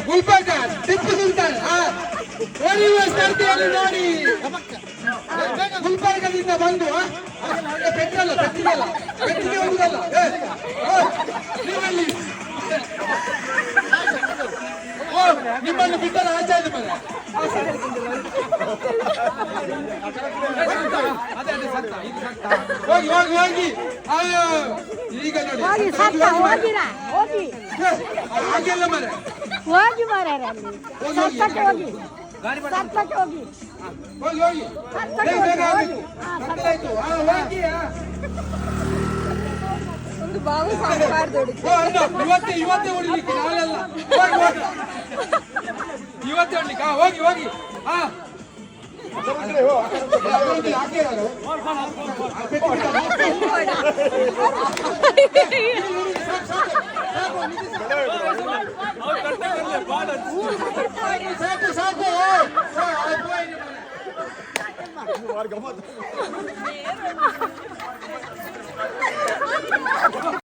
ಗುಲ್ಬರ್ಗ ಟಿಪ್ಪು ಸುಲ್ತಾನ್ ಹೊಡೆಯುವ ಸ್ಪರ್ಧೆಯನ್ನು ನೋಡಿ ಗುಲ್ಬರ್ಗದಿಂದ ಬಂದು ಪೆಟ್ರೋಲ್ ಪೆಟ್ಟಿಗೆ ಹೋಗುದಲ್ಲ ನೀವಲ್ಲಿ ನಿಮ್ಮನ್ನು ಬಿಟ್ಟರೆ ಆಚಾರ್ಯ ಮಗ ಹೋಗಿ ಹೋಗಿ ಹೋಗಿ ಈಗ ನೋಡಿ ಹಾಗೆಲ್ಲ ಮರ ಹೋಗಿ ಮಾರಾಯ ಹೋಗಿ ಹೋಗಿ ಹೋಗಿ ಬೇಗ ಆಗಬೇಕು ಒಂದು ಬಾವು ಸಾಂಬಾರ್ ಇವತ್ತೇ ಹೊಡಿಲಿಕ್ಕೆ ನಾಳೆಲ್ಲ ಹೋಗಿ ಹೋಗಿ ಇವತ್ತೇ ಹೊಡ್ಲಿಕ್ಕೆ ಹೋಗಿ ಹೋಗಿ ಸಾಕು